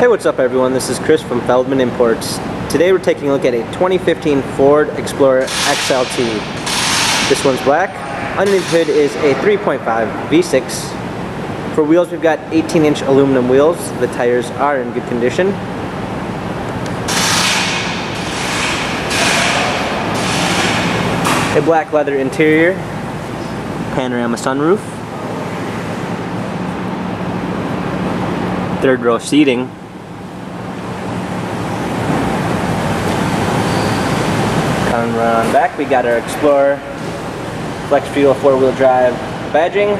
Hey, what's up everyone? This is Chris from Feldmann Imports. Today we're taking a look at a 2015 Ford Explorer XLT. This one's black. Underneath the hood is a 3.5 V6. For wheels, we've got 18-inch aluminum wheels. The tires are in good condition. A black leather interior, panorama sunroof, third row seating, coming around back, we got our Explorer Flex Fuel 4-wheel drive badging,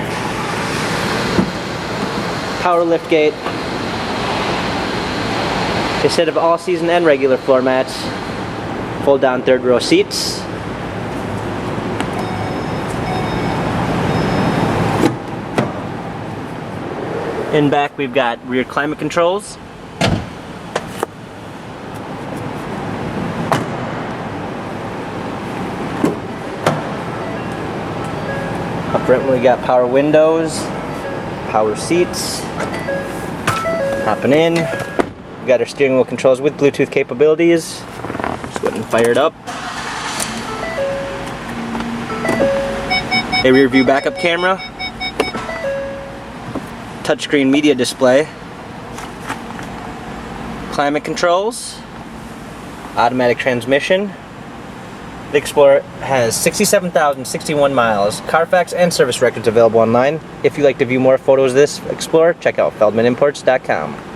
power lift gate, a set of all-season and regular floor mats, fold down third row seats, in back we've got rear climate controls, up front we got power windows, power seats. Hopping in, we got our steering wheel controls with Bluetooth capabilities. Just go ahead and fire it up. A rear view backup camera, touchscreen media display, climate controls, automatic transmission. The Explorer has 67,061 miles, Carfax and service records available online. If you'd like to view more photos of this Explorer, check out feldmanimports.com.